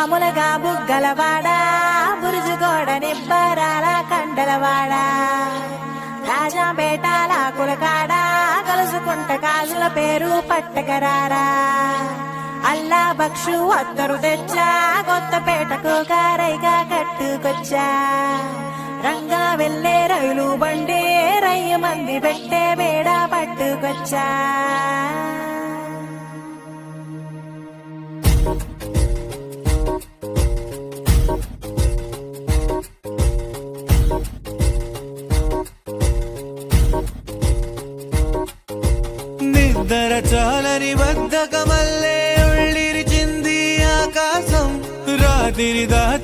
మామూలుగా బుగ్గలవాడా బురుజుగోడ నిబ్బరాల కండలవాడా రాజాపేటాల కులకాడా కలుసుకుంట కాజుల పేరు పట్టకరారా అల్లా బక్షు అత్తరు తెచ్చా కొత్తపేటకు కారైగా కట్టుకొచ్చా రంగా వెళ్ళే రైలు బండి రయ్య మంది పెట్టే బేడ పట్టుకొచ్చా నిద్ర చాలని బద్ధకమల్లే ఉళ్ళిరిచింది ఆకాశం రాత్రి దాచి